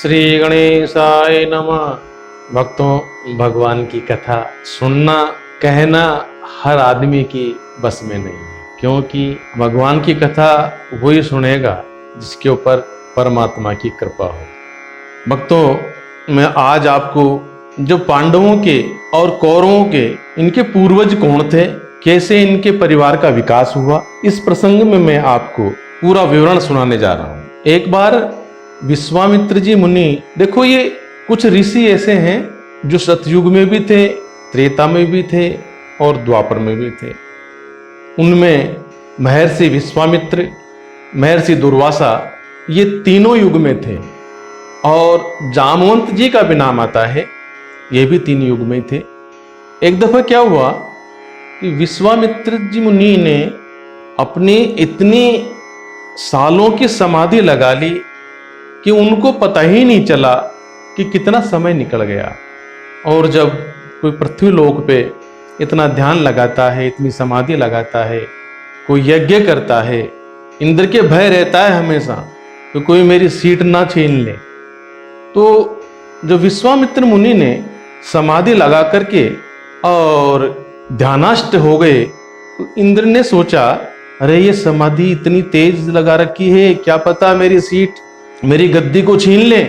श्री गणेशाय नमः। भक्तों, भगवान की कथा सुनना कहना हर आदमी की बस में नहीं है, क्योंकि भगवान की कथा वही सुनेगा जिसके ऊपर परमात्मा की कृपा हो। भक्तों, मैं आज आपको जो पांडवों के और कौरवों के इनके पूर्वज कौन थे, कैसे इनके परिवार का विकास हुआ, इस प्रसंग में मैं आपको पूरा विवरण सुनाने जा रहा हूँ। एक बार विश्वामित्र जी मुनि, देखो ये कुछ ऋषि ऐसे हैं जो सतयुग में भी थे, त्रेता में भी थे और द्वापर में भी थे। उनमें महर्षि विश्वामित्र, महर्षि दुर्वासा, ये तीनों युग में थे। और जामवंत जी का भी नाम आता है, ये भी तीन युग में थे। एक दफा क्या हुआ कि विश्वामित्र जी मुनि ने अपनी इतनी सालों की समाधि लगा ली कि उनको पता ही नहीं चला कि कितना समय निकल गया। और जब कोई पृथ्वी लोक पे इतना ध्यान लगाता है, इतनी समाधि लगाता है, कोई यज्ञ करता है, इंद्र के भय रहता है हमेशा तो कोई मेरी सीट ना छीन ले। तो जो विश्वामित्र मुनि ने समाधि लगा करके और ध्यानाष्ट हो गए, तो इंद्र ने सोचा, अरे ये समाधि इतनी तेज लगा रखी है, क्या पता मेरी सीट, मेरी गद्दी को छीन ले।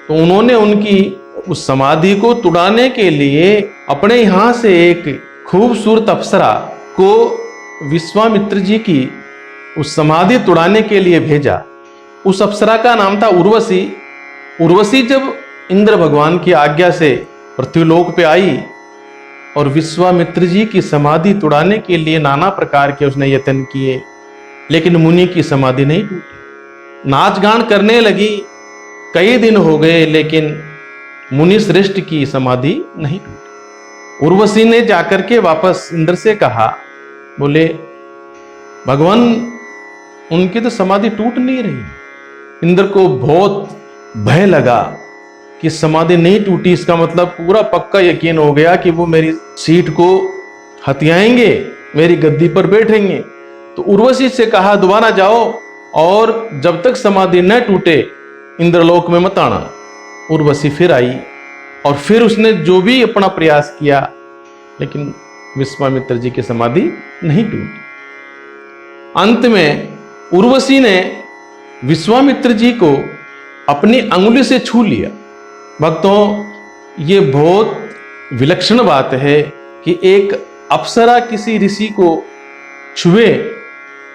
तो उन्होंने उनकी उस समाधि को तुड़ाने के लिए अपने यहां से एक खूबसूरत अप्सरा को विश्वामित्र जी की उस समाधि तुड़ाने के लिए भेजा। उस अप्सरा का नाम था उर्वशी। उर्वशी जब इंद्र भगवान की आज्ञा से पृथ्वीलोक पे आई और विश्वामित्र जी की समाधि तुड़ाने के लिए नाना प्रकार के उसने यत्न किए, लेकिन मुनि की समाधि नहीं टूटी। नाच गान करने लगी, कई दिन हो गए, लेकिन मुनि श्रेष्ठ की समाधि नहीं टूटी। उर्वशी ने जाकर के वापस इंद्र से कहा, बोले भगवान उनकी तो समाधि टूट नहीं रही। इंद्र को बहुत भय लगा कि समाधि नहीं टूटी, इसका मतलब पूरा पक्का यकीन हो गया कि वो मेरी सीट को हथियाएंगे, मेरी गद्दी पर बैठेंगे। तो उर्वशी से कहा, दोबारा जाओ और जब तक समाधि न टूटे इंद्रलोक में मत आना। उर्वशी फिर आई और फिर उसने जो भी अपना प्रयास किया, लेकिन विश्वामित्र जी की समाधि नहीं टूटी। अंत में उर्वशी ने विश्वामित्र जी को अपनी अंगुली से छू लिया। भक्तों, ये बहुत विलक्षण बात है कि एक अप्सरा किसी ऋषि को छुए।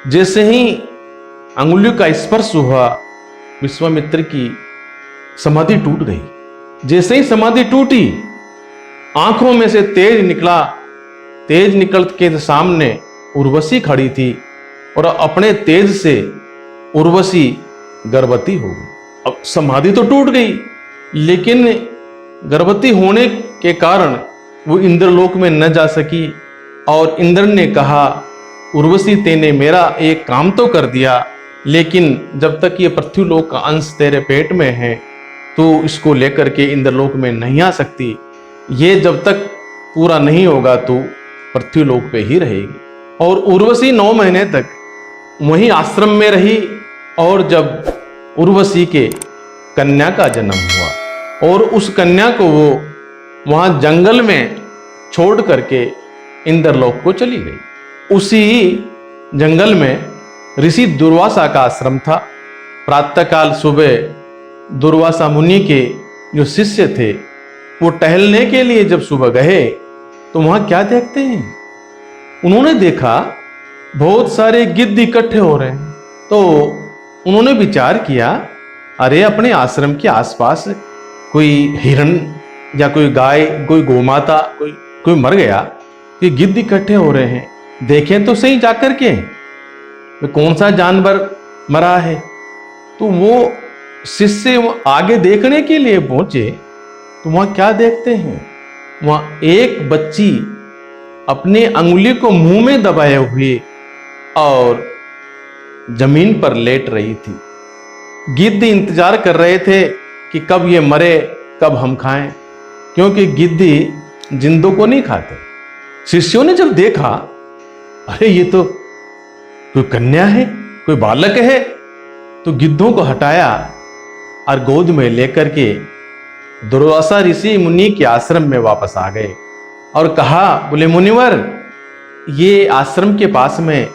जैसे ही अंगुलियों का स्पर्श हुआ, विश्वामित्र की समाधि टूट गई। जैसे ही समाधि टूटी, आंखों में से तेज निकला। तेज निकल के सामने उर्वशी खड़ी थी और अपने तेज से उर्वशी गर्भवती हो गई। अब समाधि तो टूट गई, लेकिन गर्भवती होने के कारण वो इंद्रलोक में न जा सकी। और इंद्र ने कहा, उर्वशी तेने मेरा एक काम तो कर दिया, लेकिन जब तक ये पृथ्वीलोक का अंश तेरे पेट में है तो इसको लेकर के इंद्रलोक में नहीं आ सकती। ये जब तक पूरा नहीं होगा तो पृथ्वीलोक पे ही रहेगी। और उर्वशी 9 महीने तक वहीं आश्रम में रही। और जब उर्वशी के कन्या का जन्म हुआ और उस कन्या को वो वहां जंगल में छोड़ करके इंद्रलोक को चली गई। उसी जंगल में ऋषि दुर्वासा का आश्रम था। प्रातःकाल सुबह दुर्वासा मुनि के जो शिष्य थे, वो टहलने के लिए जब सुबह गए तो वहां क्या देखते हैं, उन्होंने देखा बहुत सारे गिद्ध इकट्ठे हो रहे हैं। तो उन्होंने विचार किया, अरे अपने आश्रम के आसपास कोई हिरण या कोई गाय, कोई गोमाता, कोई मर गया, ये गिद्ध इकट्ठे हो रहे हैं, देखें तो सही जाकर के कौन सा जानवर मरा है। तो वो शिष्य आगे देखने के लिए पहुंचे तो वहां क्या देखते हैं, वहां एक बच्ची अपने अंगुली को मुंह में दबाए हुए और जमीन पर लेट रही थी। गिद्ध इंतजार कर रहे थे कि कब ये मरे, कब हम खाएं, क्योंकि गिद्धी जिंदों को नहीं खाते। शिष्यों ने जब देखा, अरे ये तो कोई कन्या है, कोई बालक है, तो गिद्धों को हटाया और गोद में लेकर के दुर्वासा ऋषि मुनि के आश्रम में वापस आ गए और कहा, बोले मुनिवर, ये आश्रम के पास में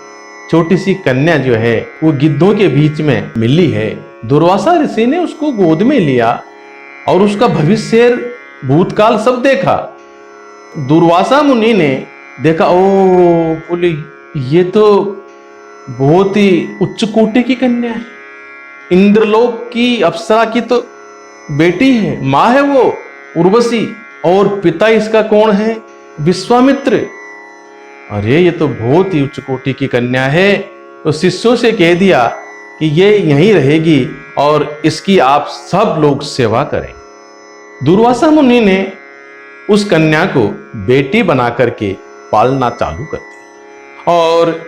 छोटी सी कन्या जो है वो गिद्धों के बीच में मिली है। दुर्वासा ऋषि ने उसको गोद में लिया और उसका भविष्य भूतकाल सब देखा। दुर्वासा मुनि ने देखा, ओ बोले ये तो बहुत ही उच्च कोटि की कन्या है, इंद्रलोक की अप्सरा की तो बेटी है, माँ है वो उर्वशी, और पिता इसका कौन है, विश्वामित्र। अरे ये तो बहुत ही उच्च कोटि की कन्या है। तो शिष्यों से कह दिया कि ये यहीं रहेगी और इसकी आप सब लोग सेवा करें। दुर्वासा मुनि ने उस कन्या को बेटी बना करके पालना चालू कर दिया। और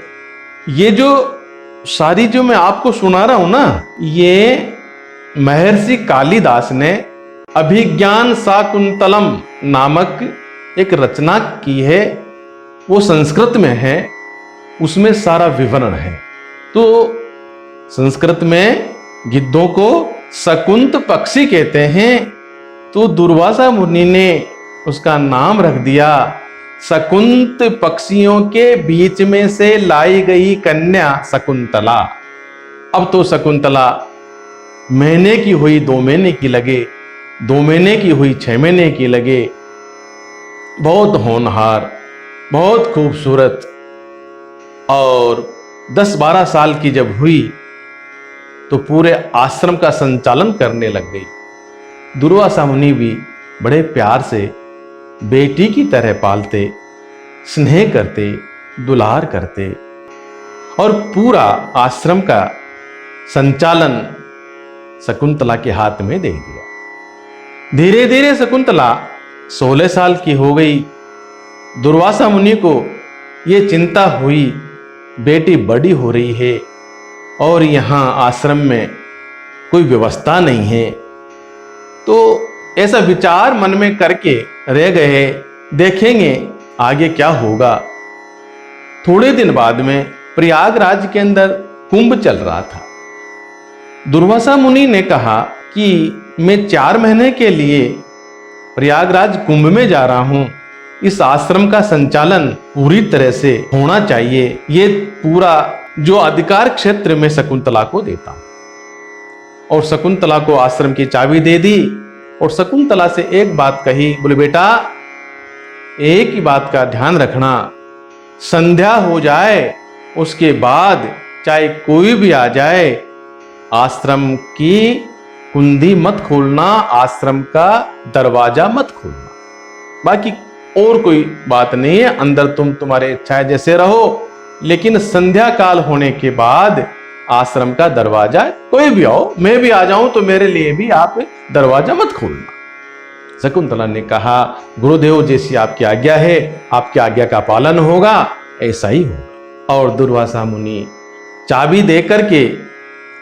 ये जो सारी जो मैं आपको सुना रहा हूं ना, ये महर्षि कालिदास ने अभिज्ञान शाकुंतलम नामक एक रचना की है, वो संस्कृत में है, उसमें सारा विवरण है। तो संस्कृत में गिद्धों को शकुंत पक्षी कहते हैं, तो दुर्वासा मुनि ने उसका नाम रख दिया शकुंत पक्षियों के बीच में से लाई गई कन्या शकुंतला। अब तो शकुंतला महीने की हुई 2 महीने की लगे, 2 महीने की हुई 6 महीने की लगे, बहुत होनहार, बहुत खूबसूरत, और 10-12 साल की जब हुई तो पूरे आश्रम का संचालन करने लग गई। दुर्वासा मुनि भी बड़े प्यार से बेटी की तरह पालते, स्नेह करते, दुलार करते और पूरा आश्रम का संचालन शकुंतला के हाथ में दे दिया। धीरे धीरे शकुंतला 16 साल की हो गई। दुर्वासा मुनि को ये चिंता हुई, बेटी बड़ी हो रही है और यहाँ आश्रम में कोई व्यवस्था नहीं है। तो ऐसा विचार मन में करके रह गए, देखेंगे आगे क्या होगा। थोड़े दिन बाद में प्रयागराज के अंदर कुंभ चल रहा था। दुर्वासा मुनि ने कहा कि मैं 4 महीने के लिए प्रयागराज कुंभ में जा रहा हूं, इस आश्रम का संचालन पूरी तरह से होना चाहिए, ये पूरा जो अधिकार क्षेत्र में शकुंतला को देता हूं। और शकुंतला को आश्रम की चाबी दे दी और शकुंतला से एक बात कही, बोले बेटा एक ही बात का ध्यान रखना, संध्या हो जाए उसके बाद चाहे कोई भी आ जाए, आश्रम की कुंडी मत खोलना, आश्रम का दरवाजा मत खोलना। बाकी और कोई बात नहीं है, अंदर तुम तुम्हारे इच्छा जैसे रहो, लेकिन संध्या काल होने के बाद आश्रम का दरवाजा, कोई भी आओ, मैं भी आ जाऊं तो मेरे लिए भी आप दरवाजा मत खोलना। शकुंतला ने कहा, गुरुदेव जैसी आपकी आज्ञा है, आपकी आज्ञा का पालन होगा, ऐसा ही होगा। और दुर्वासा मुनि चाबी देकर के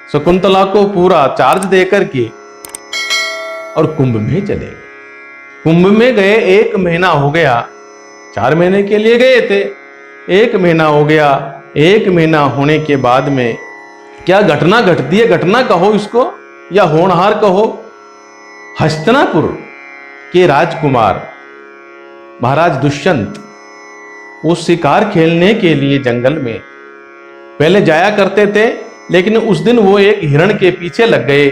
शकुंतला को पूरा चार्ज देकर के और कुंभ में चले गए। कुंभ में गए 1 महीना हो गया, 4 महीने के लिए गए थे, 1 महीना हो गया। 1 महीना होने के बाद में क्या घटना घटती है, घटना कहो इसको या होनहार कहो। हस्तिनापुर के राजकुमार महाराज दुष्यंत वो शिकार खेलने के लिए जंगल में पहले जाया करते थे, लेकिन उस दिन वो एक हिरण के पीछे लग गए,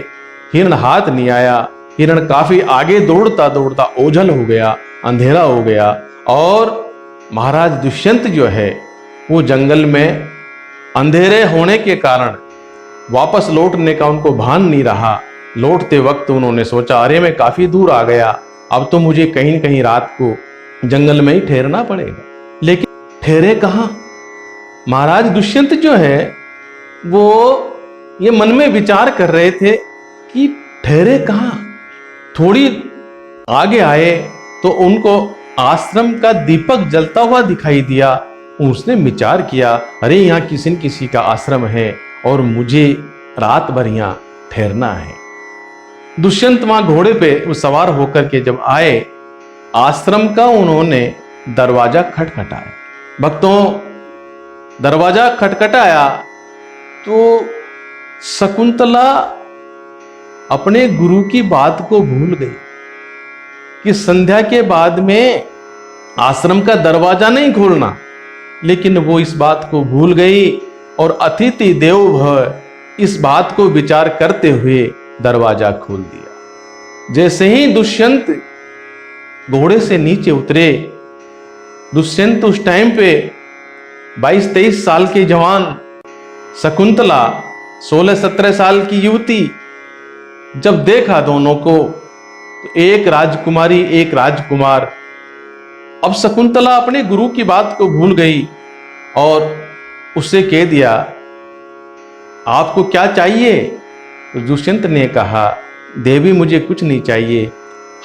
हिरण हाथ नहीं आया, हिरण काफी आगे दौड़ता दौड़ता ओझल हो गया, अंधेरा हो गया और महाराज दुष्यंत जो है वो जंगल में अंधेरे होने के कारण वापस लौटने का उनको भान नहीं रहा। लौटते वक्त उन्होंने सोचा, अरे मैं काफी दूर आ गया, अब तो मुझे कहीं न कहीं रात को जंगल में ही ठहरना पड़ेगा। लेकिन ठहरे कहाँ? महाराज दुष्यंत जो है वो ये मन में विचार कर रहे थे कि ठहरे कहाँ। थोड़ी आगे आए तो उनको आश्रम का दीपक जलता हुआ दिखाई दिया। उसने विचार किया, अरे यहाँ किसी न किसी का आश्रम है और मुझे रात भर यहाँ ठहरना है। दुष्यंत वहां घोड़े पे सवार होकर के जब आए, आश्रम का उन्होंने दरवाजा खटखटाया। भक्तों, दरवाजा खटखटाया तो शकुंतला अपने गुरु की बात को भूल गई कि संध्या के बाद में आश्रम का दरवाजा नहीं खोलना, लेकिन वो इस बात को भूल गई और अतिथि देवो भव इस बात को विचार करते हुए दरवाजा खोल दिया। जैसे ही दुष्यंत घोड़े से नीचे उतरे, दुष्यंत उस टाइम पे 22-23 साल के जवान, शकुंतला 16-17 साल की युवती, जब देखा दोनों को तो एक राजकुमारी एक राजकुमार। अब शकुंतला अपने गुरु की बात को भूल गई और उससे कह दिया, आपको क्या चाहिए? तो दुष्यंत ने कहा, देवी मुझे कुछ नहीं चाहिए,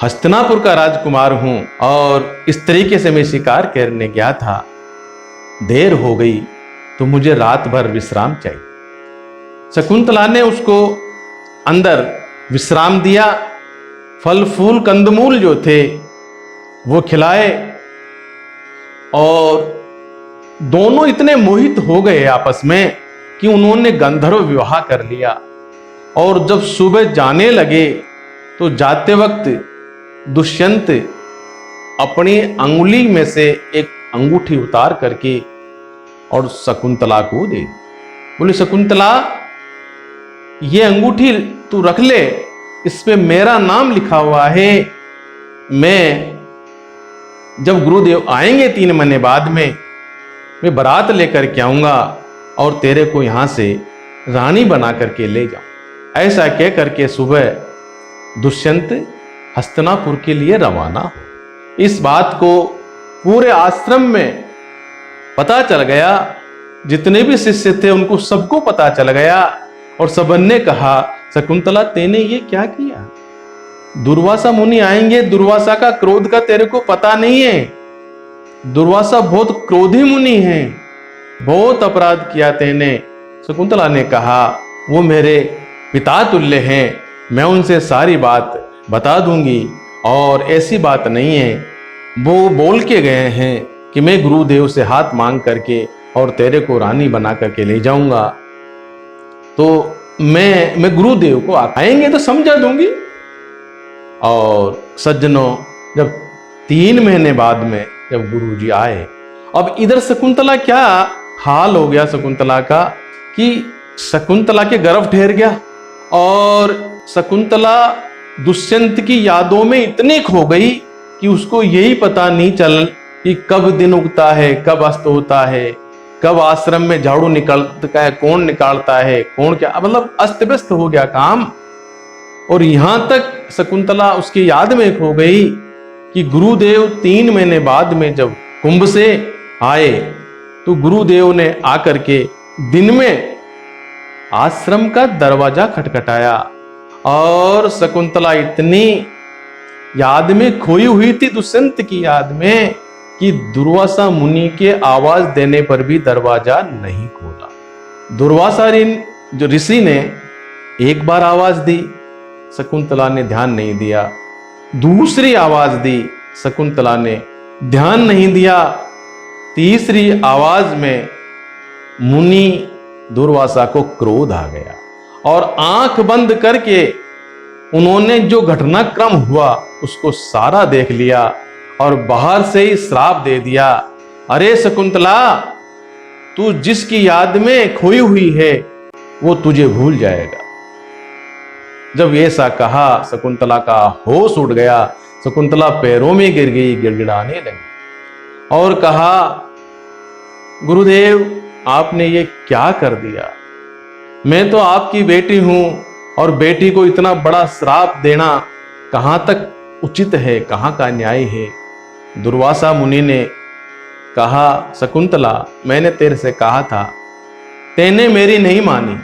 हस्तिनापुर का राजकुमार हूं और इस तरीके से मैं शिकार करने गया था, देर हो गई तो मुझे रात भर विश्राम चाहिए। शकुंतला ने उसको अंदर विश्राम दिया, फल फूल कंदमूल जो थे वो खिलाए और दोनों इतने मोहित हो गए आपस में कि उन्होंने गंधर्व विवाह कर लिया। और जब सुबह जाने लगे तो जाते वक्त दुष्यंत अपनी अंगुली में से एक अंगूठी उतार करके और शकुंतला को दे दी। बोले, शकुंतला ये अंगूठी तू रख ले, इस पे मेरा नाम लिखा हुआ है, मैं जब गुरुदेव आएंगे 3 महीने बाद में, मैं बारात लेकर के आऊंगा और तेरे को यहां से रानी बना करके ले जाऊं। ऐसा कह करके सुबह दुष्यंत हस्तिनापुर के लिए रवाना हो। इस बात को पूरे आश्रम में पता चल गया, जितने भी शिष्य थे उनको सबको पता चल गया और सबने कहा, शकुंतला तेने ये क्या किया? दुर्वासा मुनि आएंगे, दुर्वासा का क्रोध का तेरे को पता नहीं है। दुर्वासा बहुत क्रोधी मुनि हैं, बहुत अपराध किया तेने। शकुंतला ने कहा, वो मेरे पिता तुल्य हैं, मैं उनसे सारी बात बता दूंगी और ऐसी बात नहीं है, वो बोल के गए हैं कि मैं गुरुदेव से हाथ मांग करके और तेरे को रानी बना करके ले जाऊंगा, तो मैं गुरुदेव को आएंगे तो समझा दूंगी। और सज्जनों, जब 3 महीने बाद में जब गुरुजी आए, अब इधर शकुंतला क्या हाल हो गया शकुंतला का कि शकुंतला के गर्भ ठहर गया और शकुंतला दुष्यंत की यादों में इतनी खो गई कि उसको यही पता नहीं चल कि कब दिन उगता है, कब अस्त होता है, कब आश्रम में झाड़ू निकलता है, कौन निकालता है, कौन क्या, मतलब अस्त व्यस्त हो गया काम। और यहां तक शकुंतला उसकी याद में खो गई कि गुरुदेव 3 महीने बाद में जब कुंभ से आए तो गुरुदेव ने आकर के दिन में आश्रम का दरवाजा खटखटाया और शकुंतला इतनी याद में खोई हुई थी दुष्यंत की याद में कि दुर्वासा मुनि के आवाज देने पर भी दरवाजा नहीं खोला। दुर्वासा जो ऋषि ने एक बार आवाज दी, शकुंतला ने ध्यान नहीं दिया, दूसरी आवाज दी, शकुंतला ने ध्यान नहीं दिया, तीसरी आवाज में मुनि दुर्वासा को क्रोध आ गया और आंख बंद करके उन्होंने जो घटनाक्रम हुआ उसको सारा देख लिया और बाहर से ही श्राप दे दिया, अरे शकुंतला, तू जिसकी याद में खोई हुई है वो तुझे भूल जाएगा। जब ऐसा कहा शकुंतला का होश उड़ गया, शकुंतला पैरों में गिर गई, गिड़गिड़ाने लगी और कहा, गुरुदेव आपने ये क्या कर दिया? मैं तो आपकी बेटी हूं और बेटी को इतना बड़ा श्राप देना कहां तक उचित है, कहां का न्याय है? दुर्वासा मुनि ने कहा, शकुंतला मैंने तेरे से कहा था, तेने मेरी नहीं मानी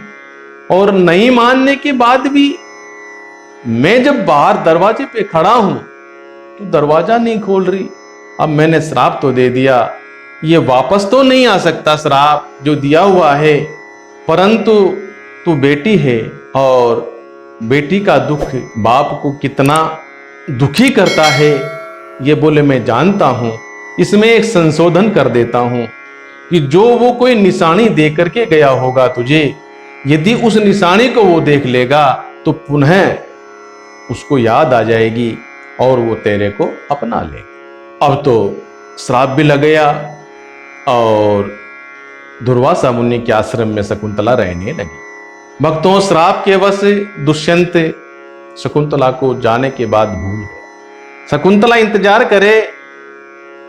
और नहीं मानने के बाद भी मैं जब बाहर दरवाजे पे खड़ा हूं तो दरवाजा नहीं खोल रही। अब मैंने श्राप तो दे दिया, ये वापस तो नहीं आ सकता श्राप जो दिया हुआ है, परंतु तू बेटी है और बेटी का दुख बाप को कितना दुखी करता है ये बोले मैं जानता हूं। इसमें एक संशोधन कर देता हूं कि जो वो कोई निशानी दे करके गया होगा तुझे, यदि उस निशानी को वो देख लेगा तो पुनः उसको याद आ जाएगी और वो तेरे को अपना ले। अब तो श्राप भी लग गया और दुर्वासा मुनि के आश्रम में शकुंतला रहने लगी। भक्तों, श्राप के वश दुष्यंत शकुंतला को जाने के बाद भूल गया। शकुंतला इंतजार करे,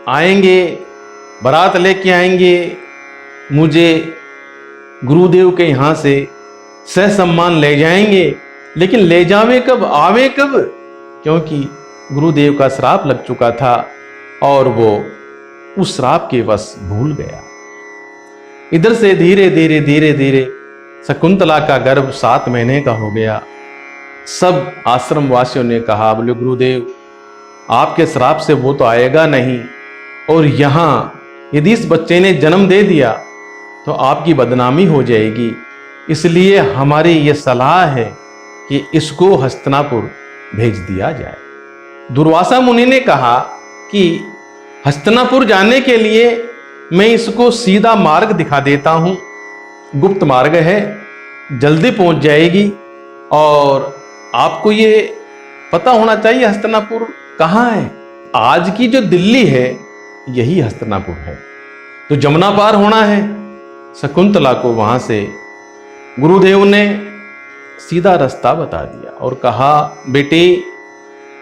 आएंगे, बारात लेके आएंगे, मुझे गुरुदेव के यहां से सहसम्मान ले जाएंगे, लेकिन ले जावे कब, आवे कब, क्योंकि गुरुदेव का श्राप लग चुका था और वो उस श्राप के वश भूल गया। इधर से धीरे धीरे धीरे धीरे शकुंतला का गर्भ 7 महीने का हो गया। सब आश्रम वासियों ने कहा, बोले गुरुदेव आपके श्राप से वो तो आएगा नहीं, और यहां यदि इस बच्चे ने जन्म दे दिया तो आपकी बदनामी हो जाएगी, इसलिए हमारी ये सलाह है कि इसको हस्तिनापुर भेज दिया जाए। दुर्वासा मुनि ने कहा कि हस्तिनापुर जाने के लिए मैं इसको सीधा मार्ग दिखा देता हूं, गुप्त मार्ग है, जल्दी पहुंच जाएगी, और आपको ये पता होना चाहिए हस्तिनापुर कहाँ है। आज की जो दिल्ली है यही हस्तिनापुर है, तो जमुना पार होना है। शकुंतला को वहां से गुरुदेव ने सीधा रास्ता बता दिया और कहा, बेटी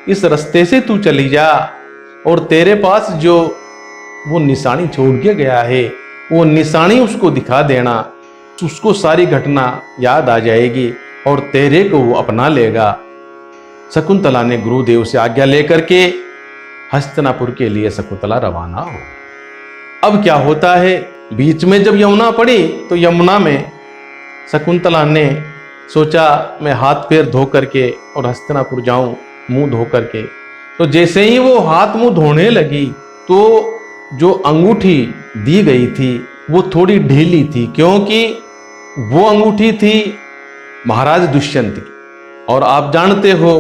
इस रास्ते से तू चली जा, और तेरे पास जो वो निशानी छोड़ के गया है वो निशानी उसको दिखा देना, उसको सारी घटना याद आ जाएगी और तेरे को वो अपना लेगा। शकुंतला ने गुरुदेव से आज्ञा लेकर के हस्तिनापुर के लिए शकुंतला रवाना हो। अब क्या होता है, बीच में जब यमुना पड़ी तो यमुना में शकुंतला ने सोचा मैं हाथ पैर धो करके और हस्तिनापुर जाऊं, मुंह धो करके। तो जैसे ही वो हाथ मुंह धोने लगी तो जो अंगूठी दी गई थी वो थोड़ी ढीली थी, क्योंकि वो अंगूठी थी महाराज दुष्यंत की, और आप जानते हो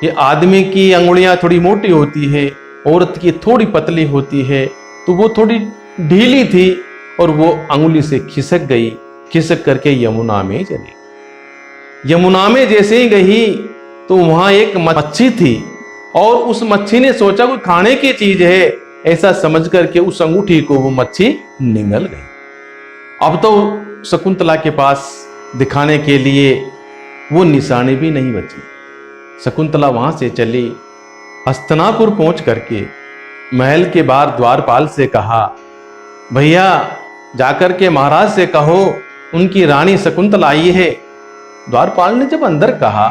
कि आदमी की अंगुलियां थोड़ी मोटी होती है, औरत की थोड़ी पतली होती है, तो वो थोड़ी ढीली थी और वो अंगुली से खिसक गई, खिसक करके यमुना में चली। यमुना में जैसे ही गई तो वहां एक मच्छी थी, और उस मच्छी ने सोचा कोई खाने की चीज है, ऐसा समझ करके उस अंगूठी को वो मच्छी निगल गई। अब तो शकुंतला के पास दिखाने के लिए वो निशानी भी नहीं बची। शकुंतला वहां से चली, हस्तिनापुर पहुंच करके महल के बाहर द्वारपाल से कहा, भैया जाकर के महाराज से कहो उनकी रानी शकुंतला आई है। द्वारपाल ने जब अंदर कहा,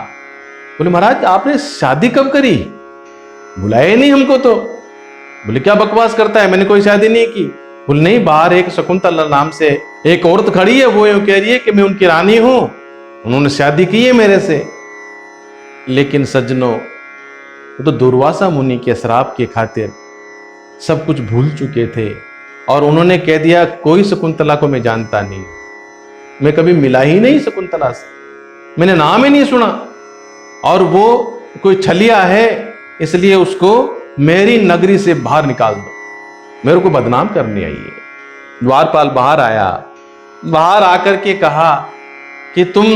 बोले महाराज आपने शादी कब करी, बुलाए नहीं हमको तो। बोले क्या बकवास करता है, मैंने कोई शादी नहीं की। बोले नहीं, बाहर एक शकुंतला नाम से एक औरत खड़ी है, वो यूं कह रही है कि मैं उनकी रानी हूं, उन्होंने शादी की है मेरे से। लेकिन सज्जनों, तो दुर्वासा मुनि के श्राप के खातिर सब कुछ भूल चुके थे और उन्होंने कह दिया कोई शकुंतला को मैं जानता नहीं, मैं कभी मिला ही नहीं शकुंतला से, मैंने नाम ही नहीं सुना, और वो कोई छलिया है इसलिए उसको मेरी नगरी से बाहर निकाल दो, मेरे को बदनाम करने आई है। द्वारपाल बाहर आया, बाहर आकर के कहा कि तुम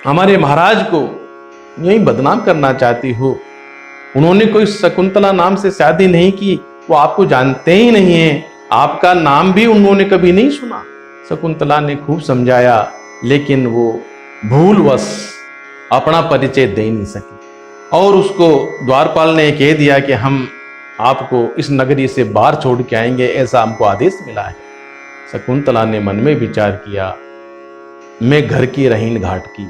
हमारे महाराज को यही बदनाम करना चाहती हो, उन्होंने कोई शकुंतला नाम से शादी नहीं की, वो आपको जानते ही नहीं है, आपका नाम भी उन्होंने कभी नहीं सुना। शकुंतला ने खूब समझाया, लेकिन वो भूलवश अपना परिचय दे नहीं सकी, और उसको द्वारपाल ने कह दिया कि हम आपको इस नगरी से बाहर छोड़ के आएंगे, ऐसा हमको आदेश मिला है। शकुंतला ने मन में विचार किया, मैं घर की रहीन घाट की,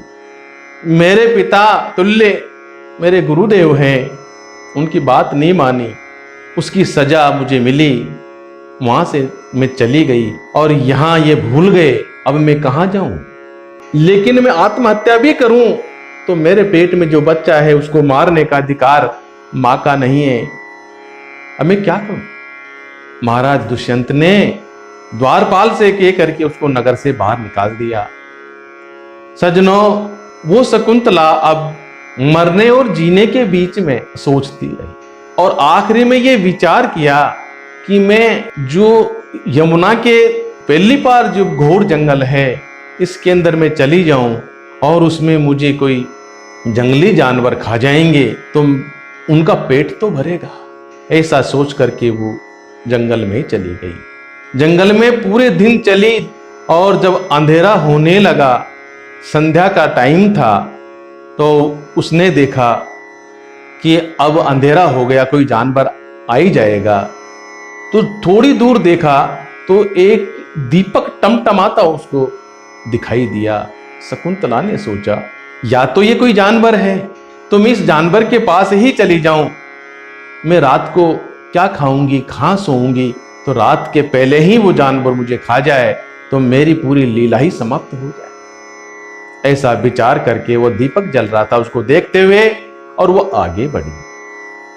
मेरे पिता तुल्य मेरे गुरुदेव हैं, उनकी बात नहीं मानी, उसकी सजा मुझे मिली, वहां से मैं चली गई और यहां ये भूल गए, अब मैं कहां जाऊं। लेकिन मैं आत्महत्या भी करूं तो मेरे पेट में जो बच्चा है उसको मारने का अधिकार मां का नहीं है, अब मैं क्या करूं। महाराज दुष्यंत ने द्वारपाल से कह करके उसको नगर से बाहर निकाल दिया। सज्जनों, वो शकुंतला अब मरने और जीने के बीच में सोचती रही और आखिरी में ये विचार किया कि मैं जो यमुना के पहली पार जो घोर जंगल है इसके अंदर में चली जाऊं और उसमें मुझे कोई जंगली जानवर खा जाएंगे तो उनका पेट तो भरेगा। ऐसा सोच करके वो जंगल में चली गई। जंगल में पूरे दिन चली और जब अंधेरा होने लगा, संध्या का टाइम था, तो उसने देखा कि अब अंधेरा हो गया, कोई जानवर आ ही जाएगा। तो थोड़ी दूर देखा तो एक दीपक टमटमाता उसको दिखाई दिया। शकुंतला ने सोचा या तो ये कोई जानवर है, तो मैं इस जानवर के पास ही चली जाऊं। मैं रात को क्या खाऊंगी, कहां सोऊंगी, तो रात के पहले ही वो जानवर मुझे खा जाए तो मेरी पूरी लीला ही समाप्त हो जाए। ऐसा विचार करके वो दीपक जल रहा था उसको देखते हुए और वो आगे बढ़ी।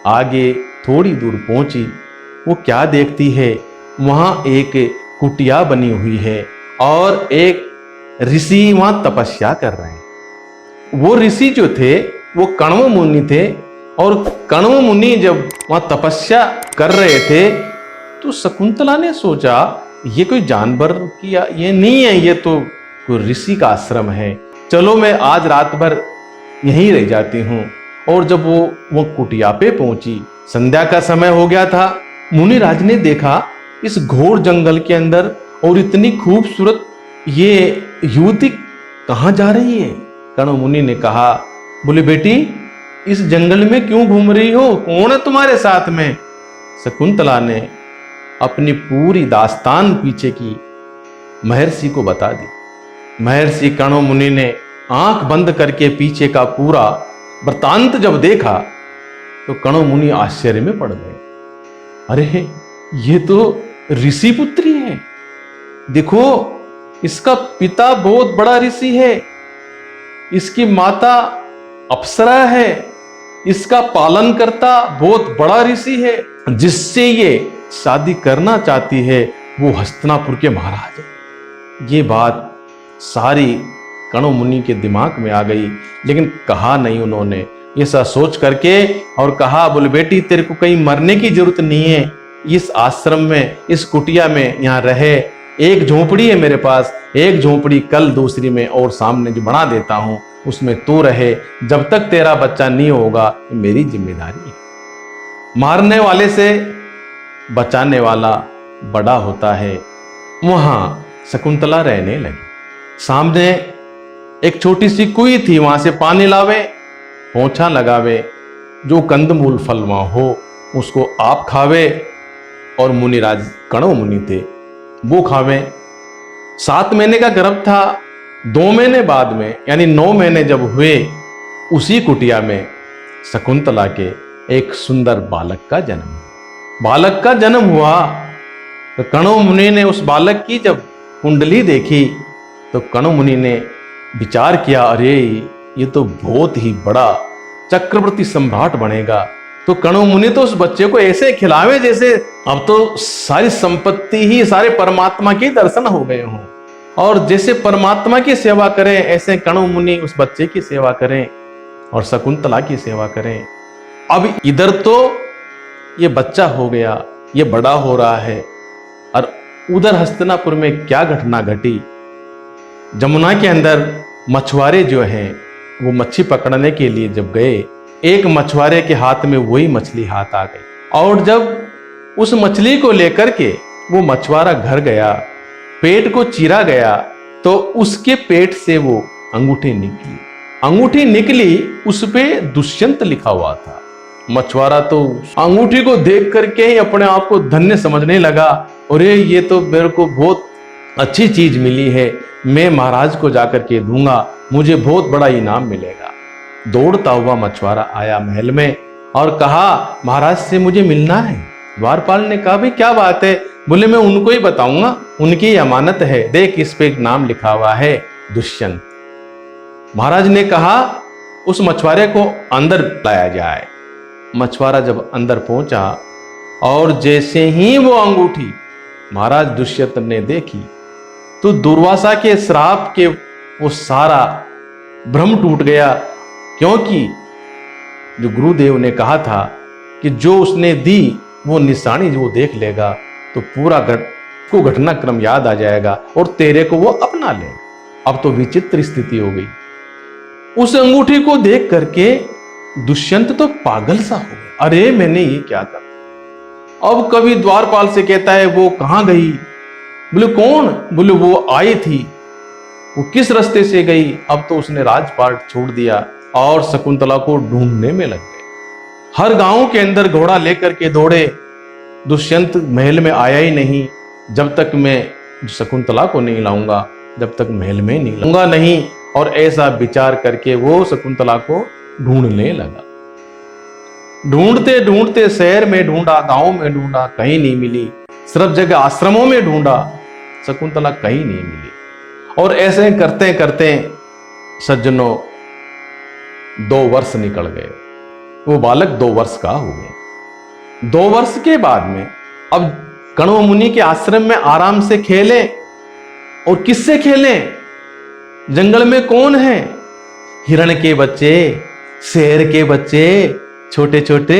आगे थोड़ी दूर पहुंची, वो क्या देखती है, वहां एक कुटिया बनी हुई है और एक ऋषि वहां तपस्या कर रहे हैं। वो ऋषि जो थे वो कण्व मुनि थे और कण्व मुनि जब वहां तपस्या कर रहे थे तो शकुंतला ने सोचा ये कोई जानवर की ये नहीं है, ये तो कोई ऋषि का आश्रम है, चलो मैं आज रात भर यहीं रह जाती हूँ। और जब वो कुटिया पे पहुंची, संध्या का समय हो गया था। मुनिराज ने देखा इस घोर जंगल के अंदर और इतनी खूबसूरत ये युवती कहाँ जा रही है। कण्व मुनि ने कहा, बोले बेटी इस जंगल में क्यों घूम रही हो, कौन है तुम्हारे साथ में। शकुंतला ने अपनी पूरी दास्तान पीछे की महर्षि को बता दी। महर्षि कण्व मुनि ने आंख बंद करके पीछे का पूरा वृतांत जब देखा तो कण्व मुनि आश्चर्य में पड़ गए। अरे ये तो ऋषि पुत्री है, देखो इसका पिता बहुत बड़ा ऋषि है, इसकी माता अप्सरा है, इसका पालन करता बहुत बड़ा ऋषि है, जिससे ये शादी करना चाहती है वो हस्तिनापुर के महाराज है। ये बात सारी कण्व मुनि के दिमाग में आ गई, लेकिन कहा नहीं उन्होंने। ऐसा सोच करके और कहा, बोले बेटी तेरे को कहीं मरने की जरूरत नहीं है, इस आश्रम में, इस कुटिया में यहाँ रहे। एक झोपड़ी है मेरे पास, एक झोपड़ी कल दूसरी में और सामने जो बना देता हूँ उसमें तू रहे, जब तक तेरा बच्चा नहीं होगा मेरी जिम्मेदारी है। मारने वाले से बचाने वाला बड़ा होता है। वहां शकुंतला रहने लगी। सामने एक छोटी सी कुई थी, वहां से पानी लावे, पोंछा लगावे, जो कंदमूल फल वहां हो उसको आप खावे और मुनिराज कण्व मुनि थे वो खावे। 7 महीने का गर्भ था, 2 महीने बाद में यानी 9 महीने जब हुए, उसी कुटिया में शकुंतला के एक सुंदर बालक का जन्म हुआ। तो कण्व मुनि ने उस बालक की जब कुंडली देखी तो कण्व मुनि ने विचार किया, अरे ये तो बहुत ही बड़ा चक्रवर्ती सम्राट बनेगा। तो कण्व मुनि तो उस बच्चे को ऐसे खिलावे जैसे अब तो सारी संपत्ति ही सारे परमात्मा के दर्शन हो गए हों, और जैसे परमात्मा की सेवा करें ऐसे कण्व मुनि उस बच्चे की सेवा करें और शकुंतला की सेवा करें। अब इधर तो ये बच्चा हो गया, ये बड़ा हो रहा है, और उधर हस्तिनापुर में क्या घटना घटी। जमुना के अंदर मछुआरे जो हैं वो मच्छी पकड़ने के लिए जब गए, एक मछुआरे के हाथ में वही मछली हाथ आ गई, और जब उस मछली को लेकर के वो मछुआरा घर गया, पेट को चीरा गया तो उसके पेट से वो अंगूठी निकली, उस पे दुष्यंत लिखा हुआ था। मछुआरा तो अंगूठी को देख करके ही अपने आप को धन्य समझने लगा, अरे ये तो मेरे को बहुत अच्छी चीज मिली है, मैं महाराज को जाकर के दूंगा, मुझे बहुत बड़ा इनाम मिलेगा। दौड़ता हुआ मछुआरा आया महल में और कहा, महाराज से मुझे मिलना है। द्वारपाल ने कहा, भाई क्या बात है। बोले, मैं उनको ही बताऊंगा, उनकी अमानत है, देख इस पे एक नाम लिखा हुआ है दुष्यंत। महाराज ने कहा उस मछुआरे को अंदर लाया जाए। मछुआरा जब अंदर पहुंचा और जैसे ही वो अंगूठी महाराज दुष्यंत ने देखी तो दुर्वासा के श्राप के वो सारा भ्रम टूट गया, क्योंकि जो गुरुदेव ने कहा था कि जो उसने दी वो निशानी जो देख लेगा तो पूरा को घटनाक्रम याद आ जाएगा और तेरे को वो अपना लेगा। अब तो विचित्र स्थिति हो गई। उस अंगूठी को देख करके दुष्यंत तो पागल सा हो गया। अरे मैंने ये क्या करा। अब कभी द्वारपाल से कहता है वो कहां गई। बोले कौन। बोले वो आई थी। वो किस रास्ते से गई। अब तो उसने राजपाट छोड़ दिया और शकुंतला को ढूंढने में लग गए। हर गांव के अंदर घोड़ा लेकर के दौड़े। दुष्यंत महल में आया ही नहीं। जब तक मैं शकुंतला को नहीं लाऊंगा, जब तक महल में नहीं लाऊंगा नहीं। और ऐसा विचार करके वो शकुंतला को ढूंढने लगा। ढूंढते ढूंढते शहर में ढूंढा, गांव में ढूंढा, कहीं नहीं मिली। सिर्फ जगह आश्रमों में ढूंढा, शकुंतला कहीं नहीं मिली। और ऐसे करते करते सज्जनों 2 वर्ष निकल गए। वो बालक 2 वर्ष का हो गया। 2 वर्ष के बाद में अब कण्व मुनि के आश्रम में आराम से खेले। और किससे खेले। जंगल में कौन है। हिरण के बच्चे, शेर के बच्चे, छोटे छोटे,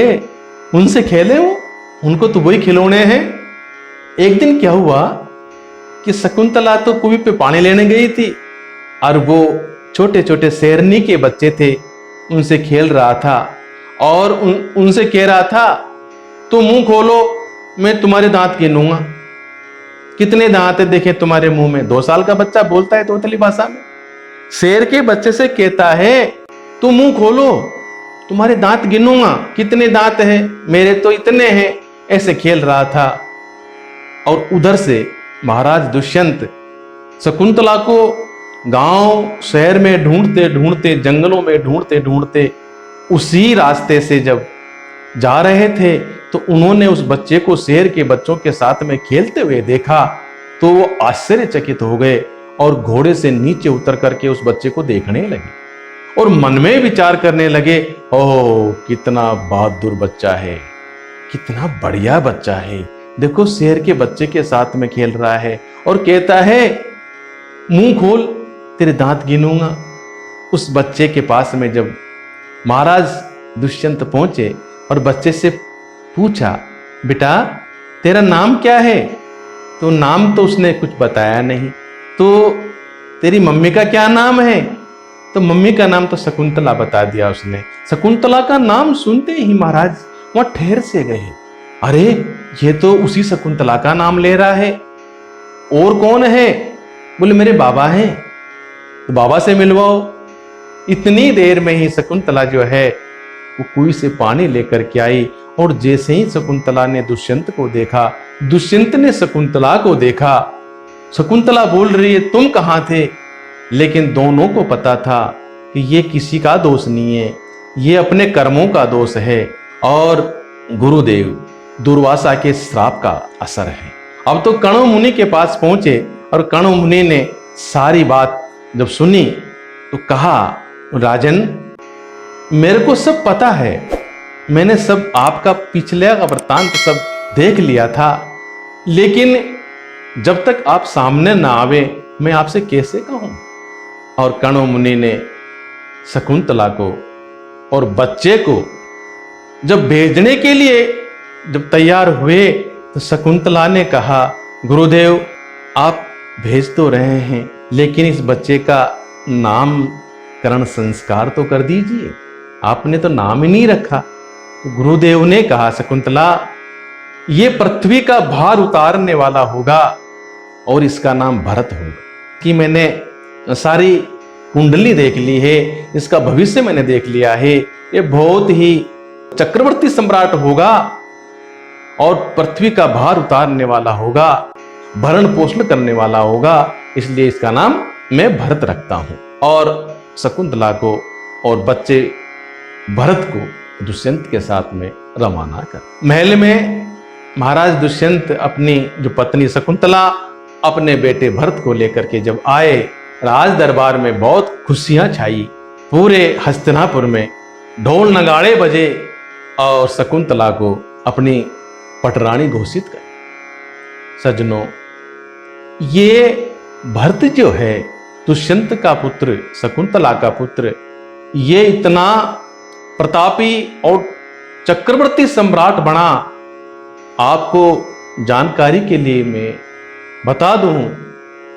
उनसे खेले वो। उनको तो वही खिलौने हैं। एक दिन क्या हुआ कि शकुंतला तो कुएं पे पानी लेने गई थी और वो छोटे छोटे शेरनी के बच्चे थे, उनसे खेल रहा था। और उनसे कह रहा था तो मुंह खोलो, मैं तुम्हारे दांत गिनूंगा। कितने दांत है देखें तुम्हारे मुंह में। 2 साल का बच्चा बोलता है तोतली भाषा में। शेर के बच्चे से कहता है तुम मुंह खोलो, तुम्हारे दांत गिनूंगा। कितने दांत हैं। मेरे तो इतने हैं। ऐसे खेल रहा था। और उधर से महाराज दुष्यंत शकुंतला को गांव शहर में ढूंढते ढूंढते, जंगलों में ढूंढते ढूंढते उसी रास्ते से जब जा रहे थे तो उन्होंने उस बच्चे को शेर के बच्चों के साथ में खेलते हुए देखा। तो वो आश्चर्यचकित हो गए और घोड़े से नीचे उतर करके उस बच्चे को देखने लगे और मन में विचार करने लगे, ओह कितना बहादुर बच्चा है, कितना बढ़िया बच्चा है। देखो शेर के बच्चे के साथ में खेल रहा है और कहता है मुंह खोल, तेरे दांत गिनूंगा। उस बच्चे के पास में जब महाराज दुष्यंत पहुंचे और बच्चे से पूछा, बेटा तेरा नाम क्या है। तो नाम तो उसने कुछ बताया नहीं। तो तेरी मम्मी का क्या नाम है। तो मम्मी का नाम तो शकुंतला बता दिया उसने। शकुंतला का नाम सुनते ही महाराज वहां ठहर से गए। अरे ये तो उसी शकुंतला का नाम ले रहा है। और कौन है। बोले मेरे बाबा हैं। तो बाबा से मिलवाओ। इतनी देर में ही शकुंतला जो है वो कुएं से पानी लेकर के आई। और जैसे ही शकुंतला ने दुष्यंत को देखा, दुष्यंत ने शकुंतला को देखा। शकुंतला बोल रही है तुम कहां थे। लेकिन दोनों को पता था कि ये किसी का दोष नहीं है, ये अपने कर्मों का दोष है और गुरुदेव दुर्वासा के श्राप का असर है। अब तो कण्व मुनि के पास पहुंचे और कण्व मुनि ने सारी बात जब सुनी तो कहा, राजन मेरे को सब पता है, मैंने सब आपका पिछले का वृत्तांत सब देख लिया था, लेकिन जब तक आप सामने ना आवे मैं आपसे कैसे कहूं। और कण्व मुनि ने शकुंतला को और बच्चे को जब भेजने के लिए जब तैयार हुए तो शकुंतला ने कहा, गुरुदेव आप भेज तो रहे हैं लेकिन इस बच्चे का नामकरण संस्कार तो कर दीजिए, आपने तो नाम ही नहीं रखा। तो गुरुदेव ने कहा, शकुंतला ये पृथ्वी का भार उतारने वाला होगा और इसका नाम भरत होगा। कि मैंने सारी कुंडली देख ली है, इसका भविष्य मैंने देख लिया है, ये बहुत ही चक्रवर्ती सम्राट होगा और पृथ्वी का भार उतारने वाला होगा, भरण पोषण करने वाला होगा, इसलिए इसका नाम मैं भरत रखता हूं। और शकुंतला को और बच्चे भरत को दुष्यंत के साथ में रवाना कर। महल में महाराज दुष्यंत अपनी जो पत्नी शकुंतला अपने बेटे भरत को लेकर के जब आए, राज दरबार में बहुत खुशियां छाई। पूरे हस्तिनापुर में ढोल नगाड़े बजे और शकुंतला को अपनी पटरानी घोषित कर। सज्जनों ये भरत जो है दुष्यंत का पुत्र, शकुंतला का पुत्र, ये इतना प्रतापी और चक्रवर्ती सम्राट बना। आपको जानकारी के लिए मैं बता दूं,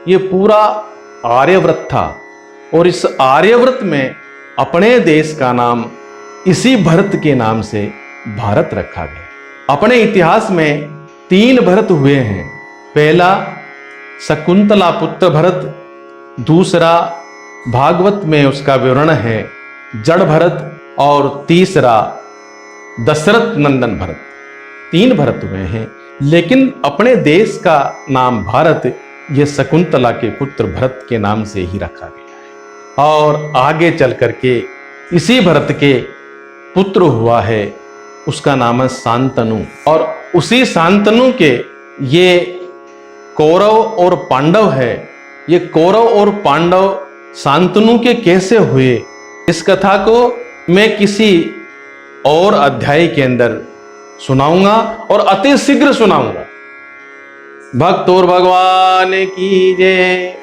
ये पूरा आर्यव्रत था और इस आर्यव्रत में अपने देश का नाम इसी भरत के नाम से भारत रखा गया। अपने इतिहास में 3 भरत हुए हैं। पहला शकुंतला पुत्र भरत, दूसरा भागवत में उसका विवरण है जड़ भरत, और तीसरा दशरथ नंदन भरत। 3 भरत हुए हैं, लेकिन अपने देश का नाम भारत यह शकुंतला के पुत्र भरत के नाम से ही रखा गया है। और आगे चल करके इसी भरत के पुत्र हुआ है, उसका नाम है शांतनु। और उसी शांतनु के ये कौरव और पांडव है। ये कौरव और पांडव शांतनु के कैसे हुए, इस कथा को मैं किसी और अध्याय के अंदर सुनाऊंगा और अति शीघ्र सुनाऊंगा। भक्त और भगवान की जय।